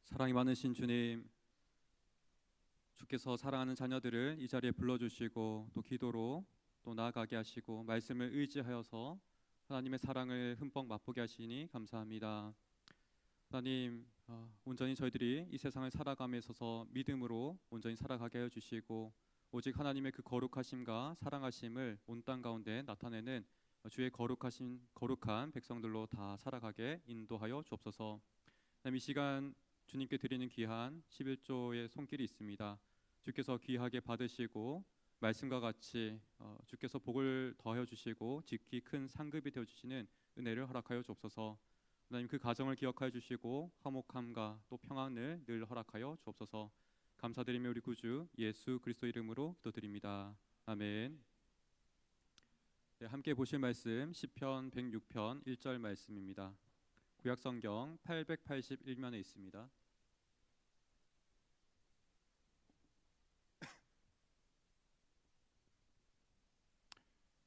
사랑이 많으신 주님, 주께서 사랑하는 자녀들을 이 자리에 불러주시고 또 기도로 또 나아가게 하시고 말씀을 의지하여서 하나님의 사랑을 흠뻑 맛보게 하시니 감사합니다. 하나님, 온전히 저희들이 이 세상을 살아감에 있어서 믿음으로 온전히 살아가게 하여 주시고 오직 하나님의 그 거룩하심과 사랑하심을 온 땅 가운데 나타내는 주의 거룩한 백성들로 다 살아가게 인도하여 주옵소서. 이 시간 주님께 드리는 귀한 11조의 손길이 있습니다. 주께서 귀하게 받으시고 말씀과 같이 주께서 복을 더하여 주시고 지극히 큰 상급이 되어 주시는 은혜를 허락하여 주옵소서. 하나님, 그 가정을 기억하여 주시고 화목함과 또 평안을 늘 허락하여 주옵소서. 감사드리며 우리 구주 예수 그리스도 이름으로 기도드립니다. 아멘. 네, 함께 보실 말씀 시편 106편 1절 말씀입니다. 구약성경 881면에 있습니다.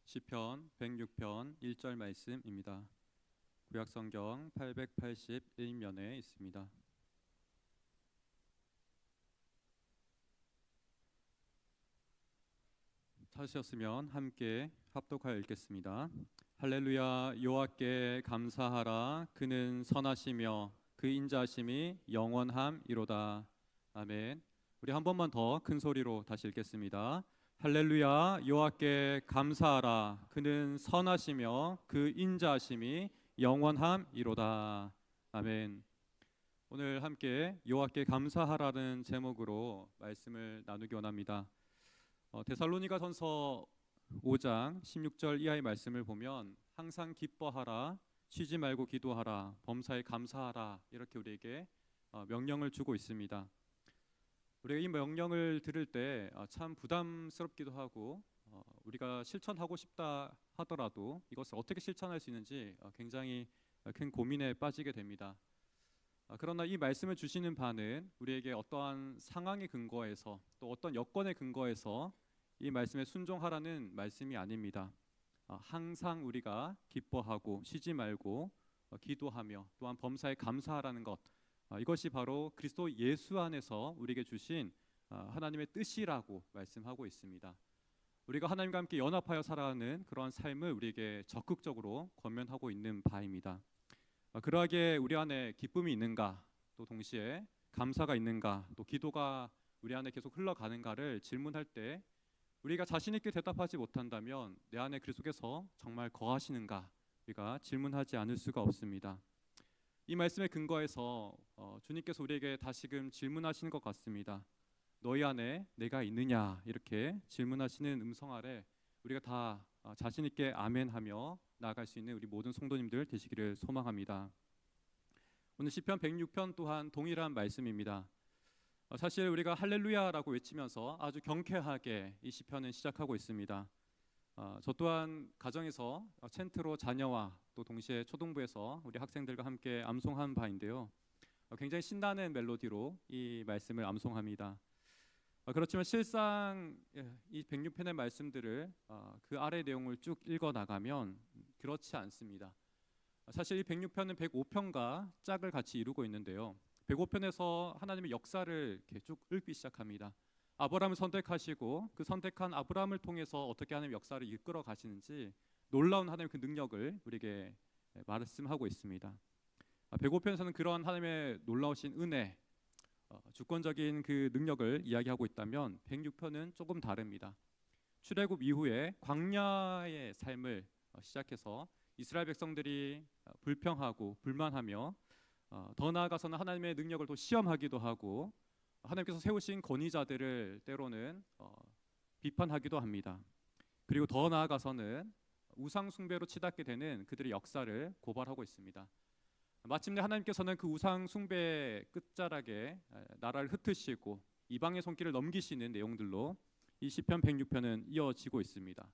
시편 106편 1절 말씀입니다. 구약성경 881면에 있습니다. 찾으셨으면 함께 합독하여 읽겠습니다. 할렐루야. 여호와께 감사하라. 그는 선하시며 그 인자하심이 영원함이로다. 아멘. 우리 한 번만 더 큰 소리로 다시 읽겠습니다. 할렐루야. 여호와께 감사하라. 그는 선하시며 그 인자하심이 영원함이로다. 아멘. 오늘 함께 여호와께 감사하라는 제목으로 말씀을 나누기 원합니다. 데살로니가전서 5장 16절 이하의 말씀을 보면 항상 기뻐하라, 쉬지 말고 기도하라, 범사에 감사하라, 이렇게 우리에게 명령을 주고 있습니다. 우리가 이 명령을 들을 때 참 부담스럽기도 하고 우리가 실천하고 싶다 하더라도 이것을 어떻게 실천할 수 있는지 굉장히 큰 고민에 빠지게 됩니다. 그러나 이 말씀을 주시는 바는 우리에게 어떠한 상황에 근거해서 또 어떤 여건에 근거해서 이 말씀에 순종하라는 말씀이 아닙니다. 항상 우리가 기뻐하고 쉬지 말고 기도하며 또한 범사에 감사하라는 것, 이것이 바로 그리스도 예수 안에서 우리에게 주신 하나님의 뜻이라고 말씀하고 있습니다. 우리가 하나님과 함께 연합하여 살아가는 그러한 삶을 우리에게 적극적으로 권면하고 있는 바입니다. 그러하게 우리 안에 기쁨이 있는가, 또 동시에 감사가 있는가, 또 기도가 우리 안에 계속 흘러가는가를 질문할 때 우리가 자신 있게 대답하지 못한다면 내 안에 그리스도께서 정말 거하시는가 우리가 질문하지 않을 수가 없습니다. 이 말씀에 근거해서 주님께서 우리에게 다시금 질문하시는 것 같습니다. 너희 안에 내가 있느냐, 이렇게 질문하시는 음성 아래 우리가 다 자신 있게 아멘하며 나아갈 수 있는 우리 모든 성도님들 되시기를 소망합니다. 오늘 시편 106편 또한 동일한 말씀입니다. 사실 우리가 할렐루야라고 외치면서 아주 경쾌하게 이 시편은 시작하고 있습니다. 저 또한 가정에서 챈트로 자녀와 또 동시에 초등부에서 우리 학생들과 함께 암송한 바인데요. 굉장히 신나는 멜로디로 이 말씀을 암송합니다. 그렇지만 실상 이 106편의 말씀들을 그 아래 내용을 쭉 읽어 나가면 그렇지 않습니다. 사실 이 106편은 105편과 짝을 같이 이루고 있는데요. 105편에서 하나님의 역사를 이렇게 쭉 읽기 시작합니다. 아브라함을 선택하시고 그 선택한 아브라함을 통해서 어떻게 하나님의 역사를 이끌어 가시는지 놀라운 하나님의 그 능력을 우리에게 말씀하고 있습니다. 105편에서는 그러한 하나님의 놀라우신 은혜, 주권적인 그 능력을 이야기하고 있다면 106편은 조금 다릅니다. 출애굽 이후에 광야의 삶을 시작해서 이스라엘 백성들이 불평하고 불만하며 더 나아가서는 하나님의 능력을 또 시험하기도 하고 하나님께서 세우신 권위자들을 때로는 비판하기도 합니다. 그리고 더 나아가서는 우상 숭배로 치닫게 되는 그들의 역사를 고발하고 있습니다. 마침내 하나님께서는 그 우상 숭배의 끝자락에 나라를 흩으시고 이방의 손길을 넘기시는 내용들로 이 시편 106편은 이어지고 있습니다.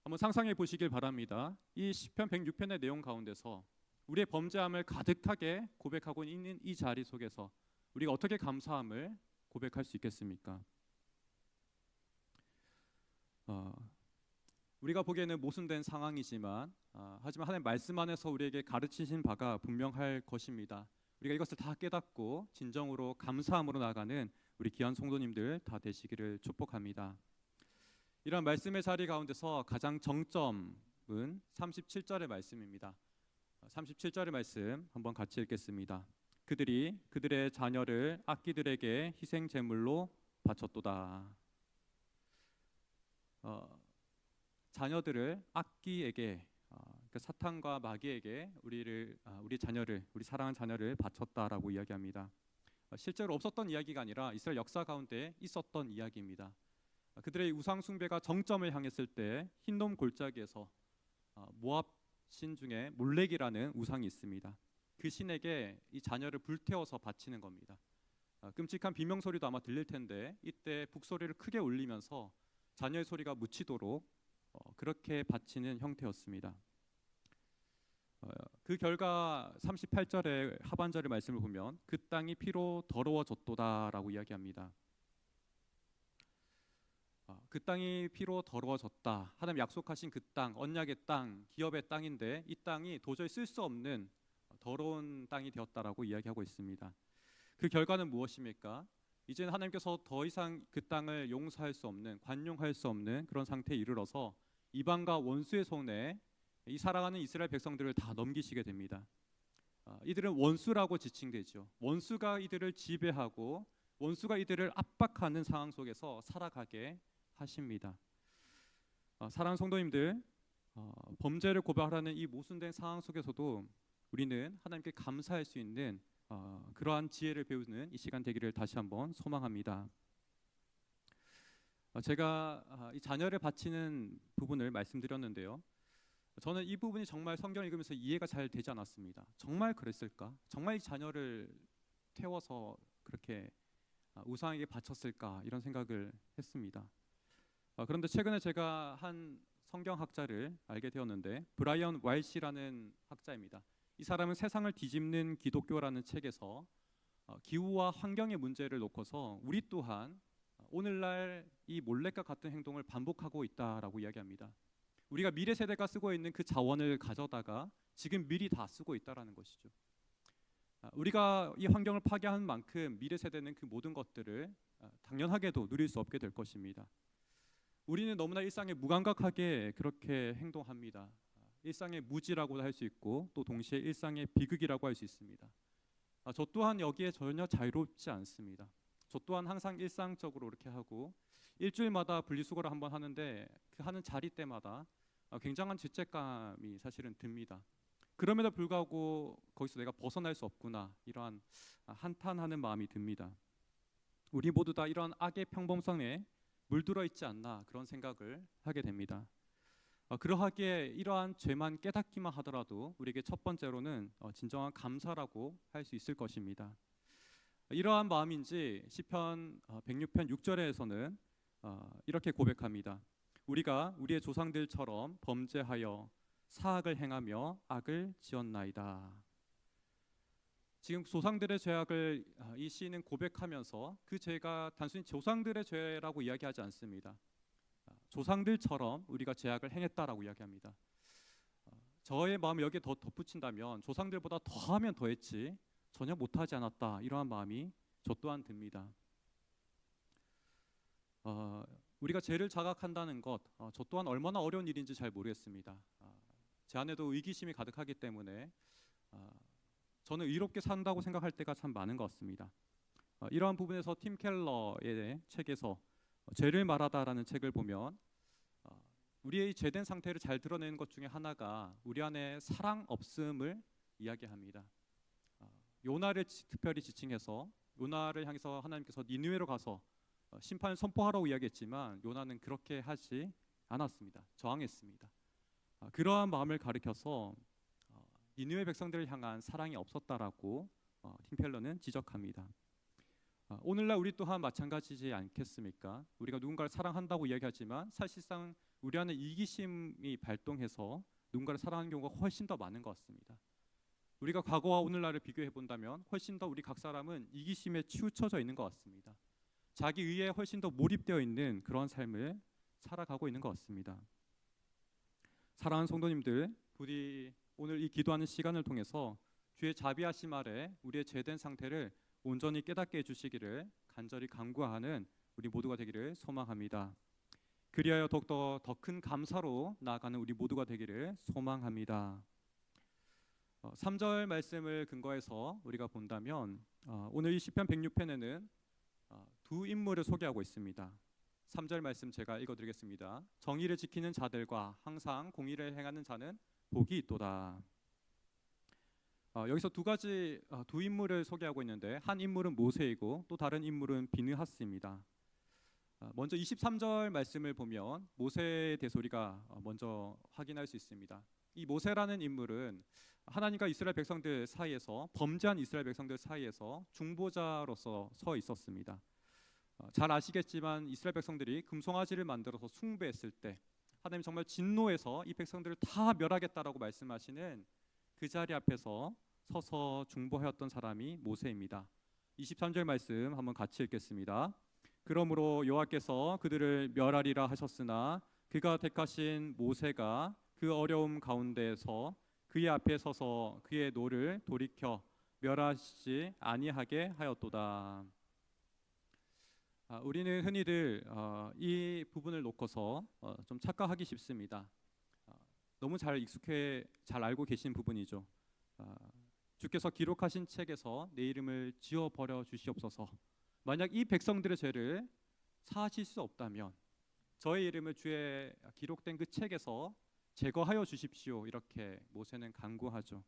한번 상상해 보시길 바랍니다. 이 시편 106편의 내용 가운데서 우리의 범죄함을 가득하게 고백하고 있는 이 자리 속에서 우리가 어떻게 감사함을 고백할 수 있겠습니까? 우리가 보기에는 모순된 상황이지만 하지만 하나님 말씀 안에서 우리에게 가르치신 바가 분명할 것입니다. 우리가 이것을 다 깨닫고 진정으로 감사함으로 나아가는 우리 귀한 성도님들 다 되시기를 축복합니다. 이런 말씀의 자리 가운데서 가장 정점은 37절의 말씀입니다. 37절의 말씀 한번 같이 읽겠습니다. 그들이 그들의 자녀를 악기들에게 희생 제물로 바쳤도다. 자녀들을 악기에게, 그 사탄과 마귀에게 우리 자녀를, 우리 사랑하는 자녀를 바쳤다라고 이야기합니다. 실제로 없었던 이야기가 아니라 이스라엘 역사 가운데 있었던 이야기입니다. 그들의 우상 숭배가 정점을 향했을 때 흰놈 골짜기에서 모압 신 중에 몰렉이라는 우상이 있습니다. 그 신에게 이 자녀를 불태워서 바치는 겁니다. 끔찍한 비명 소리도 아마 들릴 텐데 이때 북소리를 크게 울리면서 자녀의 소리가 묻히도록 그렇게 바치는 형태였습니다. 그 결과 38절의 하반절의 말씀을 보면 그 땅이 피로 더러워졌도다라고 이야기합니다. 그 땅이 피로 더러워졌다. 하나님 약속하신 그 땅, 언약의 땅, 기업의 땅인데 이 땅이 도저히 쓸 수 없는 더러운 땅이 되었다라고 이야기하고 있습니다. 그 결과는 무엇입니까? 이제는 하나님께서 더 이상 그 땅을 용서할 수 없는, 관용할 수 없는 그런 상태에 이르러서 이방과 원수의 손에 이 사랑하는 이스라엘 백성들을 다 넘기시게 됩니다. 이들은 원수라고 지칭되죠. 원수가 이들을 지배하고 원수가 이들을 압박하는 상황 속에서 살아가게 하십니다. 사랑하는 성도님들, 범죄를 고발하는 이 모순된 상황 속에서도 우리는 하나님께 감사할 수 있는 그러한 지혜를 배우는 이 시간 되기를 다시 한번 소망합니다. 제가 이 자녀를 바치는 부분을 말씀드렸는데요. 저는 이 부분이 정말 성경을 읽으면서 이해가 잘 되지 않았습니다. 정말 그랬을까? 정말 이 자녀를 태워서 그렇게 우상에게 바쳤을까? 이런 생각을 했습니다. 그런데 최근에 제가 한 성경학자를 알게 되었는데 브라이언 왈시라는 학자입니다. 이 사람은 세상을 뒤집는 기독교라는 책에서 기후와 환경의 문제를 놓고서 우리 또한 오늘날 이 몰렉과 같은 행동을 반복하고 있다라고 이야기합니다. 우리가 미래 세대가 쓰고 있는 그 자원을 가져다가 지금 미리 다 쓰고 있다라는 것이죠. 우리가 이 환경을 파괴한 만큼 미래 세대는 그 모든 것들을 당연하게도 누릴 수 없게 될 것입니다. 우리는 너무나 일상에 무감각하게 그렇게 행동합니다. 일상의 무지라고 할 수 있고 또 동시에 일상의 비극이라고 할 수 있습니다. 저 또한 여기에 전혀 자유롭지 않습니다. 저 또한 항상 일상적으로 이렇게 하고 일주일마다 분리수거를 한번 하는데 그 하는 자리 때마다 굉장한 죄책감이 사실은 듭니다. 그럼에도 불구하고 거기서 내가 벗어날 수 없구나, 이러한 한탄하는 마음이 듭니다. 우리 모두 다 이러한 악의 평범성에 물들어 있지 않나 그런 생각을 하게 됩니다. 그러하기에 이러한 죄만 깨닫기만 하더라도 우리에게 첫 번째로는 진정한 감사라고 할 수 있을 것입니다. 이러한 마음인지 시편 106편 6절에서는 이렇게 고백합니다. 우리가 우리의 조상들처럼 범죄하여 사악을 행하며 악을 지었나이다. 지금 조상들의 죄악을 이 시인은 고백하면서 그 죄가 단순히 조상들의 죄라고 이야기하지 않습니다. 조상들처럼 우리가 죄악을 행했다라고 이야기합니다. 저의 마음을 여기에 더 덧붙인다면 조상들보다 더하면 더했지 전혀 못하지 않았다, 이러한 마음이 저 또한 듭니다. 우리가 죄를 자각한다는 것, 저 또한 얼마나 어려운 일인지 잘 모르겠습니다. 제 안에도 의기심이 가득하기 때문에 저는 의롭게 산다고 생각할 때가 참 많은 것 같습니다. 이러한 부분에서 팀 켈러의 책에서 죄를 말하다라는 책을 보면 우리의 죄된 상태를 잘 드러내는 것 중에 하나가 우리 안에 사랑 없음을 이야기합니다. 요나를 특별히 지칭해서 요나를 향해서 하나님께서 니느웨로 가서 심판을 선포하라고 이야기했지만 요나는 그렇게 하지 않았습니다. 저항했습니다. 그러한 마음을 가리켜서 니느웨 백성들을 향한 사랑이 없었다라고 팀 켈러는 지적합니다. 오늘날 우리 또한 마찬가지지 않겠습니까? 우리가 누군가를 사랑한다고 이야기하지만 사실상 우리 안에 이기심이 발동해서 누군가를 사랑하는 경우가 훨씬 더 많은 것 같습니다. 우리가 과거와 오늘날을 비교해 본다면 훨씬 더 우리 각 사람은 이기심에 치우쳐져 있는 것 같습니다. 자기 의에 훨씬 더 몰입되어 있는 그런 삶을 살아가고 있는 것 같습니다. 사랑하는 성도님들, 부디 오늘 이 기도하는 시간을 통해서 주의 자비하심 아래 우리의 죄된 상태를 온전히 깨닫게 해주시기를 간절히 간구하는 우리 모두가 되기를 소망합니다. 그리하여 더욱더 더 큰 감사로 나아가는 우리 모두가 되기를 소망합니다. 3절 말씀을 근거해서 우리가 본다면 오늘 이 시편 106편에는 두 인물을 소개하고 있습니다. 3절 말씀 제가 읽어드리겠습니다. 정의를 지키는 자들과 항상 공의를 행하는 자는 복이 있도다. 여기서 두 인물을 소개하고 있는데 한 인물은 모세이고 또 다른 인물은 비느하스입니다. 먼저 23절 말씀을 보면 모세에 대해서 우리가 먼저 확인할 수 있습니다. 이 모세라는 인물은 하나님과 이스라엘 백성들 사이에서 범죄한 이스라엘 백성들 사이에서 중보자로서 서 있었습니다. 잘 아시겠지만 이스라엘 백성들이 금송아지를 만들어서 숭배했을 때 하나님 정말 진노해서 이 백성들을 다 멸하겠다라고 말씀하시는 그 자리 앞에서 서서 중보하였던 사람이 모세입니다. 23절 말씀 한번 같이 읽겠습니다. 그러므로 여호와께서 그들을 멸하리라 하셨으나 그가 택하신 모세가 그 어려움 가운데서 그의 앞에 서서 그의 노를 돌이켜 멸하시지 아니하게 하였도다. 우리는 흔히들 이 부분을 놓고서 좀 착각하기 쉽습니다. 너무 잘 알고 계신 부분이죠. 주께서 기록하신 책에서 내 이름을 지워버려 주시옵소서. 만약 이 백성들의 죄를 사하실 수 없다면 저의 이름을 주의 기록된 그 책에서 제거하여 주십시오. 이렇게 모세는 간구하죠.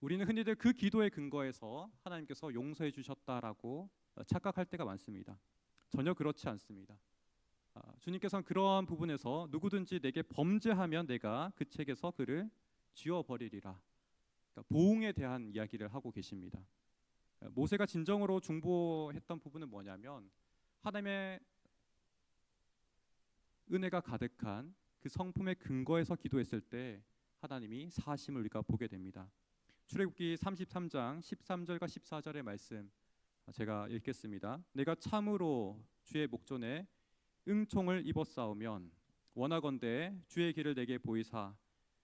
우리는 흔히들 그 기도의 근거에서 하나님께서 용서해 주셨다라고 착각할 때가 많습니다. 전혀 그렇지 않습니다. 주님께서는 그러한 부분에서 누구든지 내게 범죄하면 내가 그 책에서 그를 지워버리리라. 그러니까 보응에 대한 이야기를 하고 계십니다. 모세가 진정으로 중보했던 부분은 뭐냐면 하나님의 은혜가 가득한 그 성품의 근거에서 기도했을 때 하나님이 사하심을 우리가 보게 됩니다. 출애굽기 33장 13절과 14절의 말씀 제가 읽겠습니다. 내가 참으로 주의 목전에 응총을 입었사오면 원하건대 주의 길을 내게 보이사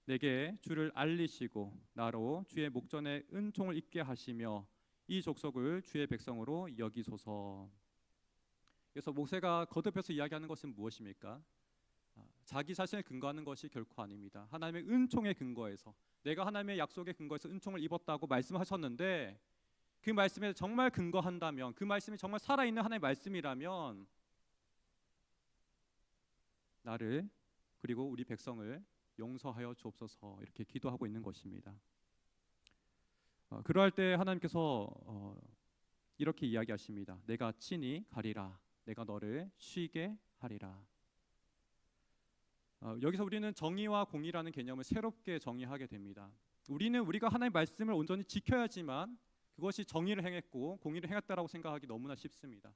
내게 주를 알리시고 나로 주의 목전에 은총을 입게 하시며 이 족속을 주의 백성으로 여기소서. 그래서 모세가 거듭해서 이야기하는 것은 무엇입니까? 자기 자신을 근거하는 것이 결코 아닙니다. 하나님의 은총의 근거에서 내가 하나님의 약속의 근거에서 은총을 입었다고 말씀하셨는데 그 말씀에 정말 근거한다면 그 말씀이 정말 살아있는 하나님의 말씀이라면 나를 그리고 우리 백성을 용서하여 주옵소서 이렇게 기도하고 있는 것입니다. 그러할 때 하나님께서 이렇게 이야기하십니다. 내가 친히 가리라. 내가 너를 쉬게 하리라. 여기서 우리는 정의와 공의라는 개념을 새롭게 정의하게 됩니다. 우리는 우리가 하나님의 말씀을 온전히 지켜야지만 그것이 정의를 행했고 공의를 행했다라고 생각하기 너무나 쉽습니다.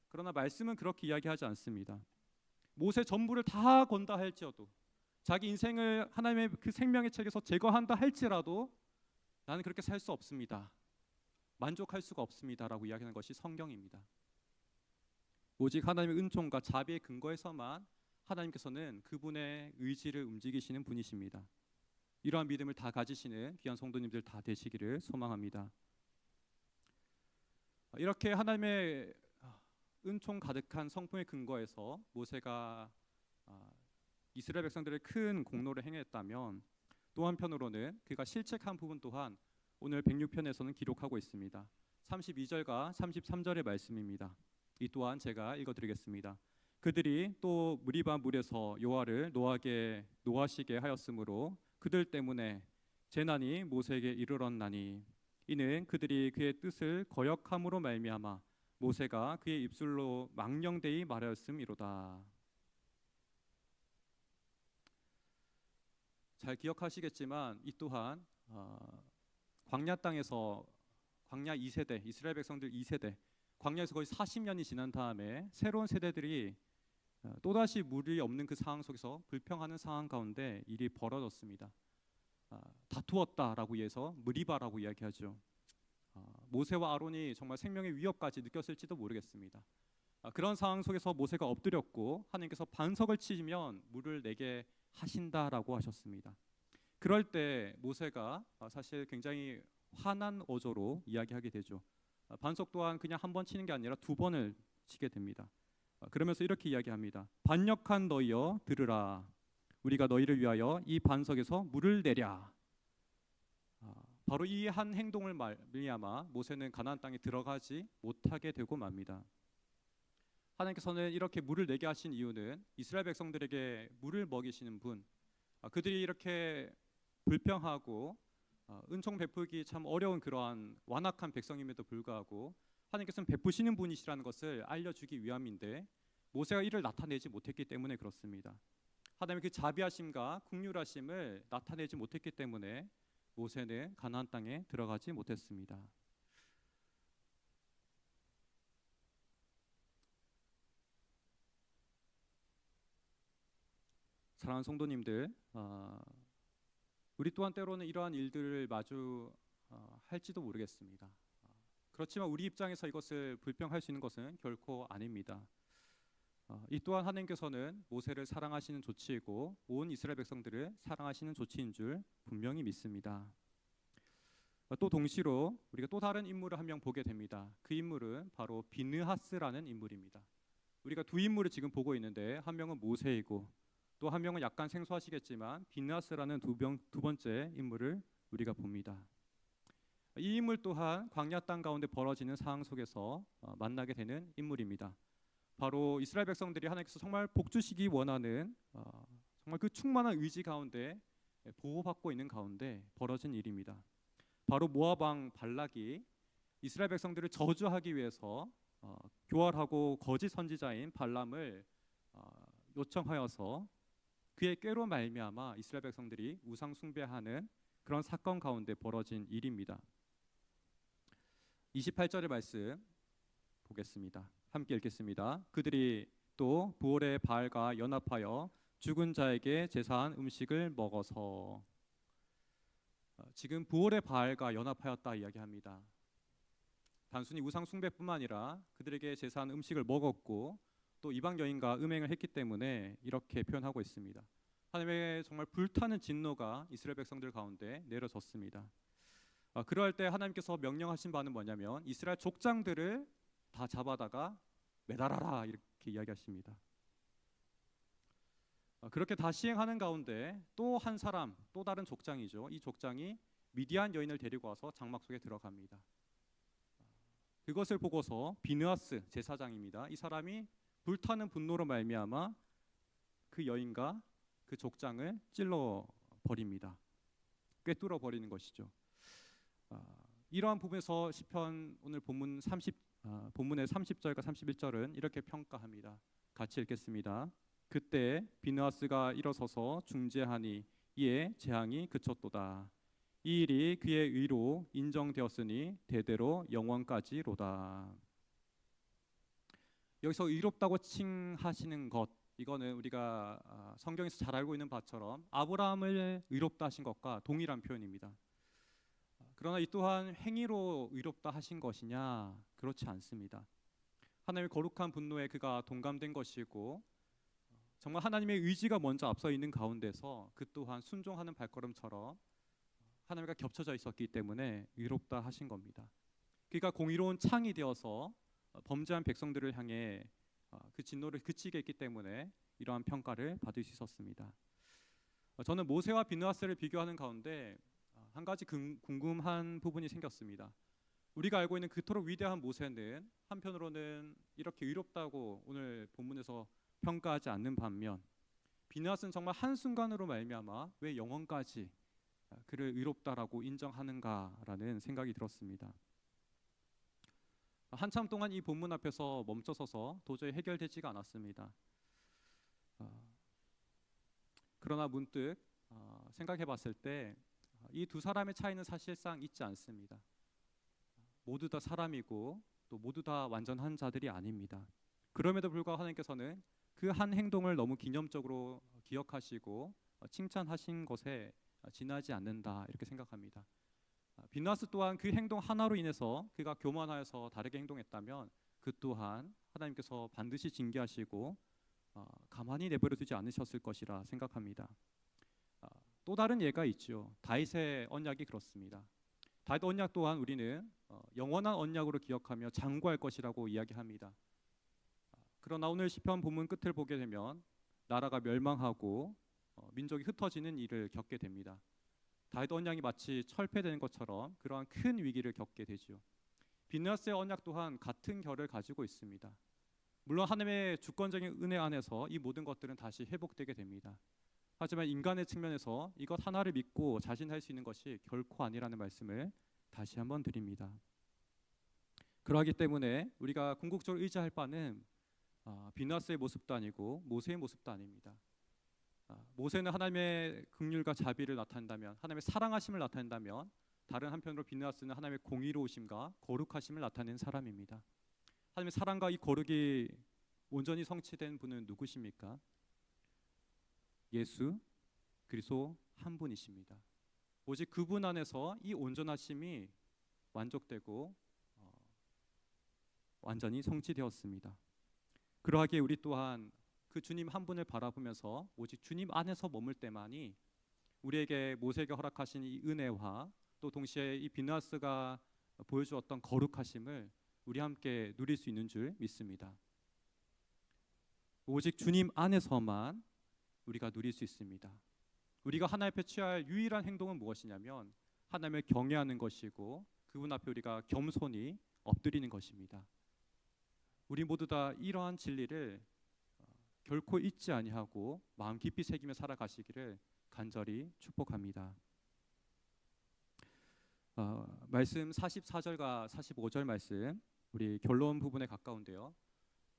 그러나 말씀은 그렇게 이야기하지 않습니다. 모세 전부를 다 건다 할지어도 자기 인생을 하나님의 그 생명의 책에서 제거한다 할지라도 나는 그렇게 살 수 없습니다. 만족할 수가 없습니다라고 이야기하는 것이 성경입니다. 오직 하나님의 은총과 자비의 근거에서만 하나님께서는 그분의 의지를 움직이시는 분이십니다. 이러한 믿음을 다 가지시는 귀한 성도님들 다 되시기를 소망합니다. 이렇게 하나님의 은총 가득한 성품의 근거에서 모세가 이스라엘 백성들의 큰 공로를 행했다면 또 한편으로는 그가 실책한 부분 또한 오늘 106편에서는 기록하고 있습니다. 32절과 33절의 말씀입니다. 이 또한 제가 읽어드리겠습니다. 그들이 또 무리바 물에서 여호와를 노하시게 하였으므로 그들 때문에 재난이 모세에게 이르렀나니 이는 그들이 그의 뜻을 거역함으로 말미암아 모세가 그의 입술로 망령되이 말하였음이로다. 잘 기억하시겠지만 이 또한 광야 땅에서 광야 2세대 이스라엘 백성들 2세대 광야에서 거의 40년이 지난 다음에 새로운 세대들이 또다시 물이 없는 그 상황 속에서 불평하는 상황 가운데 일이 벌어졌습니다. 다투었다라고 해서 무리바라고 이야기하죠. 모세와 아론이 정말 생명의 위협까지 느꼈을지도 모르겠습니다. 그런 상황 속에서 모세가 엎드렸고 하나님께서 반석을 치면 물을 내게 하신다라고 하셨습니다. 그럴 때 모세가 사실 굉장히 화난 어조로 이야기하게 되죠. 반석 또한 그냥 한 번 치는 게 아니라 두 번을 치게 됩니다. 그러면서 이렇게 이야기합니다. 반역한 너희여 들으라. 우리가 너희를 위하여 이 반석에서 물을 내랴. 바로 이 한 행동을 말미암아 모세는 가나안 땅에 들어가지 못하게 되고 맙니다. 하나님께서는 이렇게 물을 내게 하신 이유는 이스라엘 백성들에게 물을 먹이시는 분, 그들이 이렇게 불평하고 은총 베풀기 참 어려운 그러한 완악한 백성임에도 불구하고 하나님께서는 베푸시는 분이시라는 것을 알려주기 위함인데 모세가 이를 나타내지 못했기 때문에 그렇습니다. 하나님의 그 자비하심과 긍휼하심을 나타내지 못했기 때문에 모세는 가나안 땅에 들어가지 못했습니다. 사랑하는 성도님들, 우리 또한 때로는 이러한 일들을 할지도 모르겠습니다. 그렇지만 우리 입장에서 이것을 불평할 수 있는 것은 결코 아닙니다. 이 또한 하나님께서는 모세를 사랑하시는 조치이고 온 이스라엘 백성들을 사랑하시는 조치인 줄 분명히 믿습니다. 또 동시로 우리가 또 다른 인물을 한 명 보게 됩니다. 그 인물은 바로 비느하스라는 인물입니다. 우리가 두 인물을 지금 보고 있는데 한 명은 모세이고 또 한 명은 약간 생소하시겠지만 비느하스라는 두 번째 인물을 우리가 봅니다. 이 인물 또한 광야 땅 가운데 벌어지는 상황 속에서 만나게 되는 인물입니다. 바로 이스라엘 백성들이 하나님께서 정말 복 주시기 원하는 정말 그 충만한 의지 가운데 보호받고 있는 가운데 벌어진 일입니다. 바로 모압 왕 발락이 이스라엘 백성들을 저주하기 위해서 교활하고 거짓 선지자인 발람을 요청하여서 그의 꾀로 말미암아 이스라엘 백성들이 우상 숭배하는 그런 사건 가운데 벌어진 일입니다. 28절의 말씀 보겠습니다. 함께 읽겠습니다. 그들이 또 부올의 바알과 연합하여 죽은 자에게 제사한 음식을 먹어서, 지금 부올의 바알과 연합하였다 이야기합니다. 단순히 우상 숭배뿐만 아니라 그들에게 제사한 음식을 먹었고 또 이방 여인과 음행을 했기 때문에 이렇게 표현하고 있습니다. 하나님의 정말 불타는 진노가 이스라엘 백성들 가운데 내려졌습니다. 그럴 때 하나님께서 명령하신 바는 뭐냐면 이스라엘 족장들을 다 잡아다가 매달아라 이렇게 이야기하십니다. 그렇게 다 시행하는 가운데 또 한 사람, 또 다른 족장이죠. 이 족장이 미디안 여인을 데리고 와서 장막 속에 들어갑니다. 그것을 보고서 비느하스 제사장입니다. 이 사람이 불타는 분노로 말미암아 그 여인과 그 족장을 찔러 버립니다. 꿰뚫어 버리는 것이죠. 이러한 부분에서 시편 오늘 본문의 30절과 31절은 이렇게 평가합니다. 같이 읽겠습니다. 그때 비느하스가 일어서서 중재하니 이에 재앙이 그쳤도다. 이 일이 그의 의로 인정되었으니 대대로 영원까지로다. 여기서 의롭다고 칭하시는 것, 이거는 우리가 성경에서 잘 알고 있는 바처럼 아브라함을 의롭다 하신 것과 동일한 표현입니다. 그러나 이 또한 행위로 의롭다 하신 것이냐? 그렇지 않습니다. 하나님의 거룩한 분노에 그가 동감된 것이고 정말 하나님의 의지가 먼저 앞서 있는 가운데서 그 또한 순종하는 발걸음처럼 하나님과 겹쳐져 있었기 때문에 의롭다 하신 겁니다. 그가 공의로운 창이 되어서 범죄한 백성들을 향해 그 진노를 그치게 했기 때문에 이러한 평가를 받을 수 있었습니다. 저는 모세와 비느하스를 비교하는 가운데 한 가지 궁금한 부분이 생겼습니다. 우리가 알고 있는 그토록 위대한 모세는 한편으로는 이렇게 의롭다고 오늘 본문에서 평가하지 않는 반면 비느하스는 정말 한순간으로 말미암아 왜 영원까지 그를 의롭다라고 인정하는가라는 생각이 들었습니다. 한참 동안 이 본문 앞에서 멈춰서서 도저히 해결되지가 않았습니다. 그러나 문득 생각해 봤을 때 이 두 사람의 차이는 사실상 있지 않습니다. 모두 다 사람이고 또 모두 다 완전한 자들이 아닙니다. 그럼에도 불구하고 하나님께서는 그 한 행동을 너무 기념적으로 기억하시고 칭찬하신 것에 지나지 않는다 이렇게 생각합니다. 비느하스 또한 그 행동 하나로 인해서 그가 교만하여서 다르게 행동했다면 그 또한 하나님께서 반드시 징계하시고 가만히 내버려 두지 않으셨을 것이라 생각합니다. 또 다른 예가 있죠. 다윗의 언약이 그렇습니다. 다윗 언약 또한 우리는 영원한 언약으로 기억하며 장구할 것이라고 이야기합니다. 그러나 오늘 시편 본문 끝을 보게 되면 나라가 멸망하고 민족이 흩어지는 일을 겪게 됩니다. 다윗 언약이 마치 철폐되는 것처럼 그러한 큰 위기를 겪게 되죠. 비느하스의 언약 또한 같은 결을 가지고 있습니다. 물론 하나님의 주권적인 은혜 안에서 이 모든 것들은 다시 회복되게 됩니다. 하지만 인간의 측면에서 이것 하나를 믿고 자신할 수 있는 것이 결코 아니라는 말씀을 다시 한번 드립니다. 그러하기 때문에 우리가 궁극적으로 의지할 바는 비느하스의 모습도 아니고 모세의 모습도 아닙니다. 모세는 하나님의 긍휼과 자비를 나타낸다면, 하나님의 사랑하심을 나타낸다면, 다른 한편으로 비느하스는 하나님의 공의로우심과 거룩하심을 나타내는 사람입니다. 하나님의 사랑과 이 거룩이 온전히 성취된 분은 누구십니까? 예수 그리스도 한 분이십니다. 오직 그분 안에서 이 온전하심이 완족되고 완전히 성취되었습니다. 그러하기에 우리 또한 그 주님 한 분을 바라보면서 오직 주님 안에서 머물 때만이 우리에게 모세에게 허락하신 이 은혜와 또 동시에 이 비느하스가 보여주었던 거룩하심을 우리 함께 누릴 수 있는 줄 믿습니다. 오직 주님 안에서만 우리가 누릴 수 있습니다. 우리가 하나님 앞에 취할 유일한 행동은 무엇이냐면 하나님을 경외하는 것이고 그분 앞에 우리가 겸손히 엎드리는 것입니다. 우리 모두 다 이러한 진리를 결코 잊지 아니하고 마음 깊이 새기며 살아가시기를 간절히 축복합니다. 말씀 44절과 45절 말씀 우리 결론 부분에 가까운데요.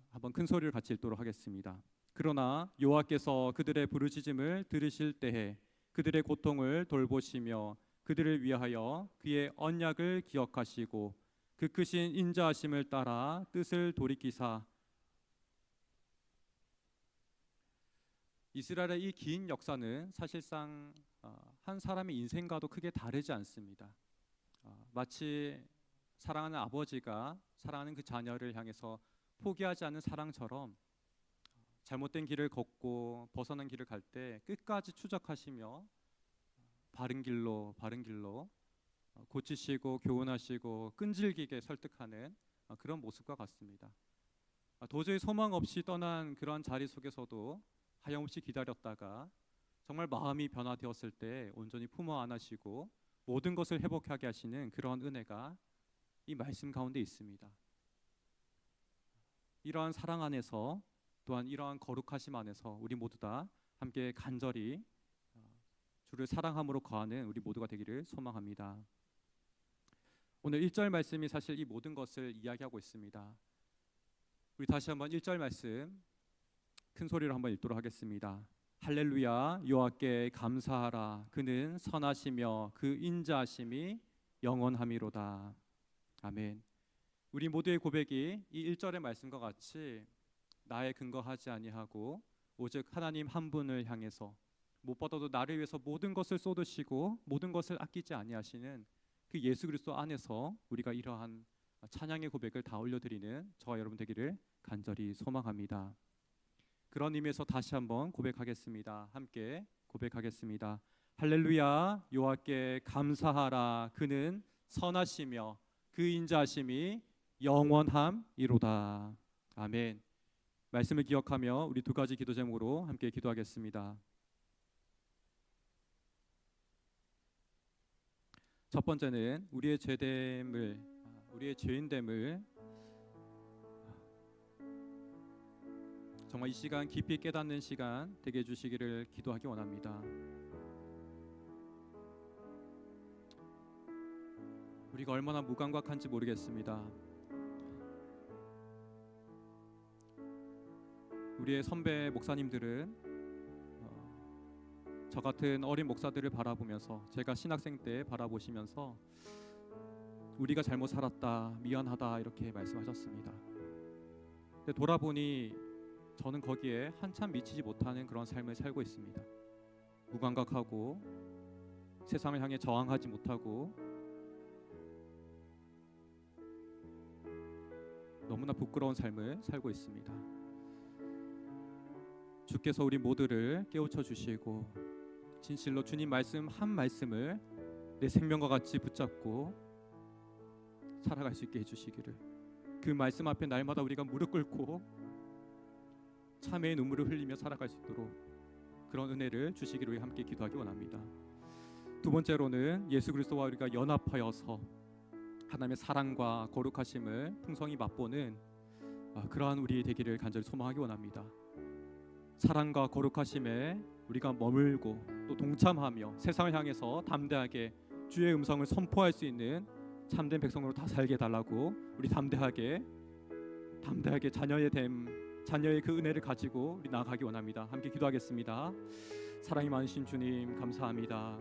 한번 큰 소리를 같이 읽도록 하겠습니다. 그러나 여호와께서 그들의 부르짖음을 들으실 때에 그들의 고통을 돌보시며 그들을 위하여 그의 언약을 기억하시고 그 크신 인자하심을 따라 뜻을 돌이키사. 이스라엘의 이 긴 역사는 사실상 한 사람의 인생과도 크게 다르지 않습니다. 마치 사랑하는 아버지가 사랑하는 그 자녀를 향해서 포기하지 않는 사랑처럼 잘못된 길을 걷고 벗어난 길을 갈 때 끝까지 추적하시며 바른 길로 고치시고 교훈하시고 끈질기게 설득하는 그런 모습과 같습니다. 도저히 소망 없이 떠난 그런 자리 속에서도 하염없이 기다렸다가 정말 마음이 변화되었을 때 온전히 품어 안으시고 모든 것을 회복하게 하시는 그런 은혜가 이 말씀 가운데 있습니다. 이러한 사랑 안에서 또한 이러한 거룩하심 안에서 우리 모두 다 함께 간절히 주를 사랑함으로 거하는 우리 모두가 되기를 소망합니다. 오늘 1절 말씀이 사실 이 모든 것을 이야기하고 있습니다. 우리 다시 한번 1절 말씀 큰 소리로 한번 읽도록 하겠습니다. 할렐루야 여호와께 감사하라. 그는 선하시며 그 인자하심이 영원함이로다. 아멘. 우리 모두의 고백이 이 1절의 말씀과 같이 나에 근거하지 아니하고 오직 하나님 한 분을 향해서 무엇보다도 나를 위해서 모든 것을 쏟으시고 모든 것을 아끼지 아니하시는 그 예수 그리스도 안에서 우리가 이러한 찬양의 고백을 다 올려드리는 저와 여러분 되기를 간절히 소망합니다. 그런 의미에서 다시 한번 고백하겠습니다. 함께 고백하겠습니다. 할렐루야 여호와께 감사하라. 그는 선하시며 그 인자하심이 영원함이로다. 아멘. 말씀을 기억하며 우리 두 가지 기도 제목으로 함께 기도하겠습니다. 첫 번째는 우리의 죄인됨을 정말 이 시간 깊이 깨닫는 시간 되게 해주시기를 기도하기 원합니다. 우리가 얼마나 무감각한지 모르겠습니다. 우리의 선배 목사님들은 저 같은 어린 목사들을 바라보면서 제가 신학생 때 바라보시면서 우리가 잘못 살았다, 미안하다 이렇게 말씀하셨습니다. 근데 돌아보니 저는 거기에 한참 미치지 못하는 그런 삶을 살고 있습니다. 무감각하고 세상을 향해 저항하지 못하고 너무나 부끄러운 삶을 살고 있습니다. 주께서 우리 모두를 깨우쳐 주시고 진실로 주님 말씀 한 말씀을 내 생명과 같이 붙잡고 살아갈 수 있게 해주시기를, 그 말씀 앞에 날마다 우리가 무릎 꿇고 참회의 눈물을 흘리며 살아갈 수 있도록 그런 은혜를 주시기를 우리 함께 기도하기 원합니다. 두 번째로는 예수 그리스도와 우리가 연합하여서 하나님의 사랑과 거룩하심을 풍성히 맛보는 그러한 우리 되기를 간절히 소망하기 원합니다. 사랑과 거룩하심에 우리가 머물고 또 동참하며 세상을 향해서 담대하게 주의 음성을 선포할 수 있는 참된 백성으로 다 살게 해달라고, 우리 담대하게 자녀의 그 은혜를 가지고 우리 나아가기 원합니다. 함께 기도하겠습니다. 사랑이 많으신 주님 감사합니다.